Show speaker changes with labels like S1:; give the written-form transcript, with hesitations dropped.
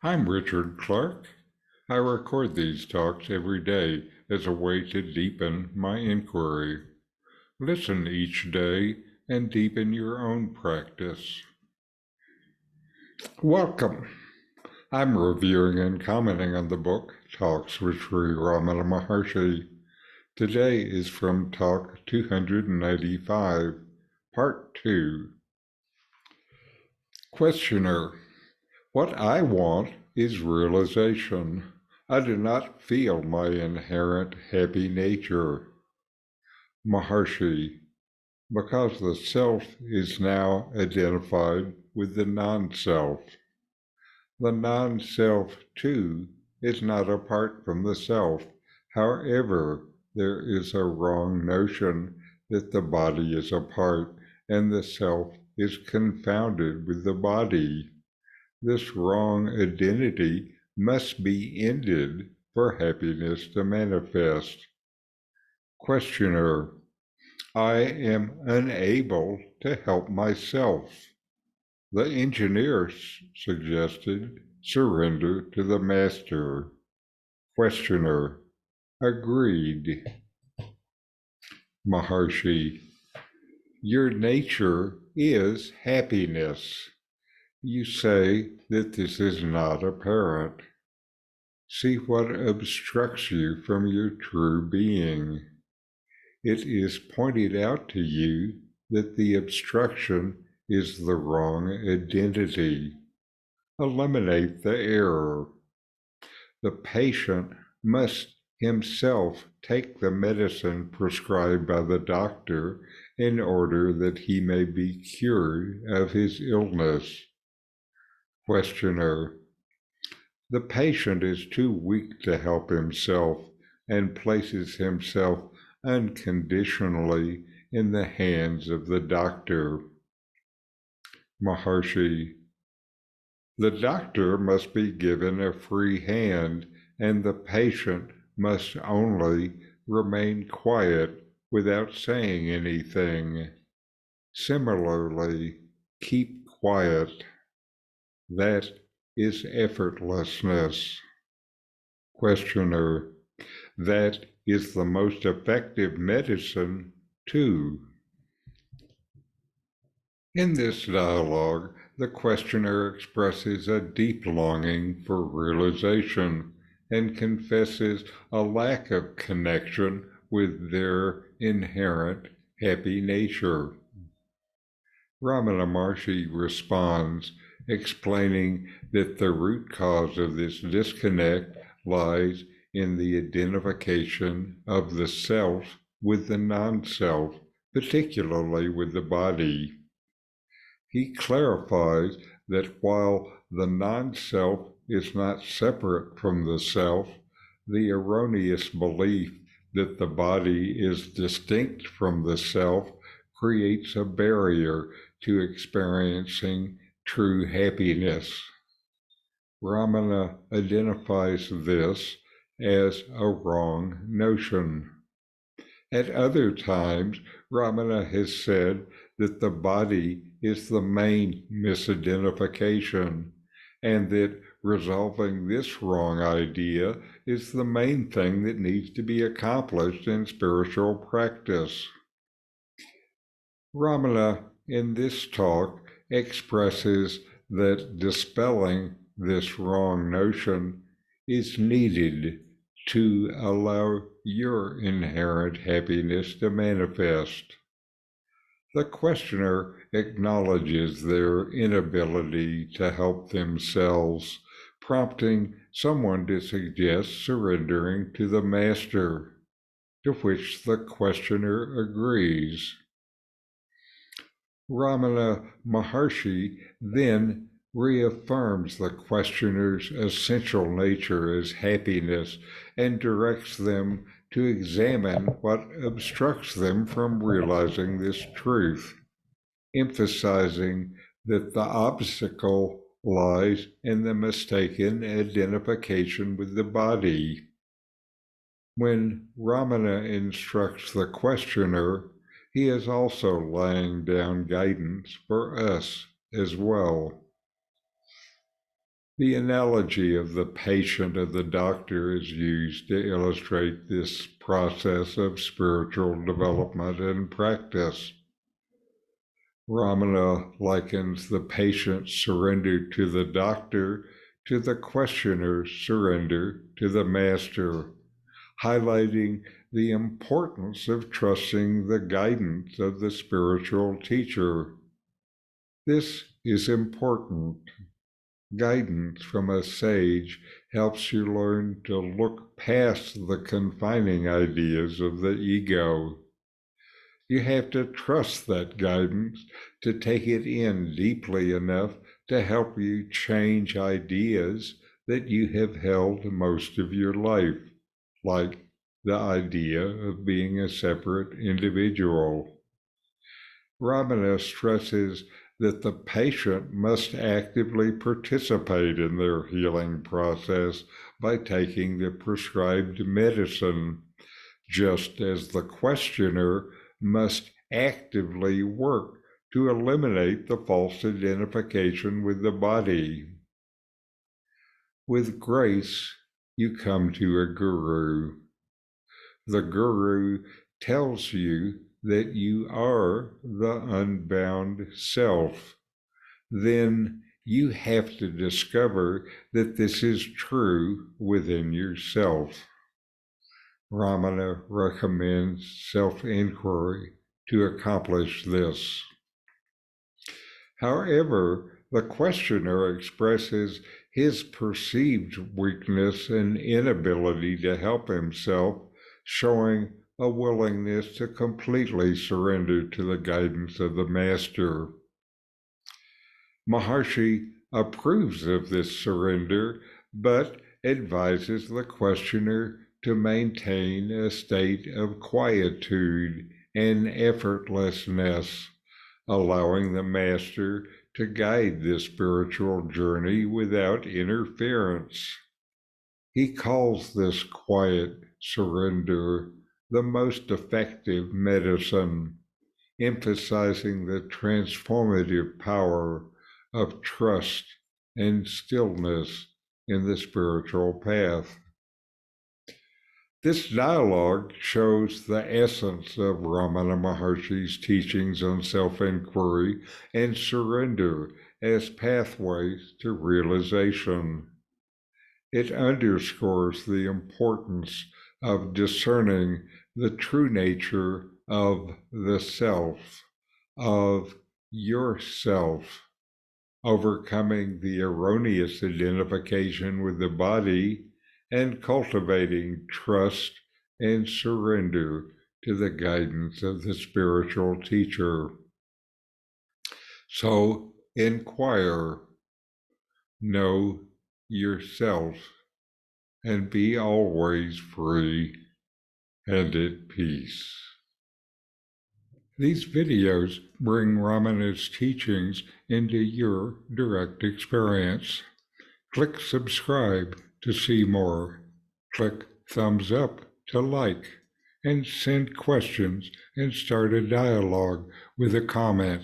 S1: I'm Richard Clarke. I record these talks every day as a way to deepen my inquiry. Listen each day and deepen your own practice. Welcome. I'm reviewing and commenting on the book Talks with Sri Ramana Maharshi. Today is from Talk 295, Part 2. Questioner. What I want is realization. I do not feel my inherent happy nature. Maharshi, because the self is now identified with the non-self. The non-self, too, is not apart from the self. However, there is a wrong notion that the body is apart and the self is confounded with the body. This wrong identity must be ended for happiness to manifest. Questioner, I am unable to help myself. The engineer suggested surrender to the master. Questioner, agreed. Maharshi, your nature is happiness. You say that this is not apparent. See what obstructs you from your true being. It is pointed out to you that the obstruction is the wrong identity. Eliminate the error. The patient must himself take the medicine prescribed by the doctor in order that he may be cured of his illness. Questioner, the patient is too weak to help himself and places himself unconditionally in the hands of the doctor. Maharshi, the doctor must be given a free hand, and the patient must only remain quiet without saying anything. Similarly, keep quiet. That is effortlessness. Questioner, that is the most effective medicine, too. In this dialogue, the questioner expresses a deep longing for realization and confesses a lack of connection with their inherent happy nature. Ramana Maharshi responds, explaining that the root cause of this disconnect lies in the identification of the self with the non-self, particularly with the body. He clarifies that while the non-self is not separate from the self, the erroneous belief that the body is distinct from the self creates a barrier to experiencing true happiness. Ramana identifies this as a wrong notion. At other times, Ramana has said that the body is the main misidentification, and that resolving this wrong idea is the main thing that needs to be accomplished in spiritual practice. Ramana, in this talk, expresses that dispelling this wrong notion is needed to allow your inherent happiness to manifest. The questioner acknowledges their inability to help themselves, prompting someone to suggest surrendering to the master, to which the questioner agrees. Ramana Maharshi then reaffirms the questioner's essential nature as happiness and directs them to examine what obstructs them from realizing this truth, emphasizing that the obstacle lies in the mistaken identification with the body. When Ramana instructs the questioner, he is also laying down guidance for us as well. The analogy of the patient and the doctor is used to illustrate this process of spiritual development and practice. Ramana likens the patient's surrender to the doctor to the questioner's surrender to the master, highlighting the importance of trusting the guidance of the spiritual teacher. This is important. Guidance from a sage helps you learn to look past the confining ideas of the ego. You have to trust that guidance to take it in deeply enough to help you change ideas that you have held most of your life, like the idea of being a separate individual. Ramana stresses that the patient must actively participate in their healing process by taking the prescribed medicine, just as the questioner must actively work to eliminate the false identification with the body. With grace, you come to a guru. The guru tells you that you are the unbound self. Then you have to discover that this is true within yourself. Ramana recommends self-inquiry to accomplish this. However, the questioner expresses his perceived weakness and inability to help himself, showing a willingness to completely surrender to the guidance of the master. Maharshi approves of this surrender, but advises the questioner to maintain a state of quietude and effortlessness, allowing the master to guide this spiritual journey without interference. He calls this quiet surrender the most effective medicine, emphasizing the transformative power of trust and stillness in the spiritual path. This dialogue shows the essence of Ramana Maharshi's teachings on self-inquiry and surrender as pathways to realization. It underscores the importance of discerning the true nature of the self, of yourself, overcoming the erroneous identification with the body, and cultivating trust and surrender to the guidance of the spiritual teacher. So inquire, know yourself, and be always free and at peace. These videos bring Ramana's teachings into your direct experience. Click subscribe to see more. Click thumbs up to like, and send questions and start a dialogue with a comment.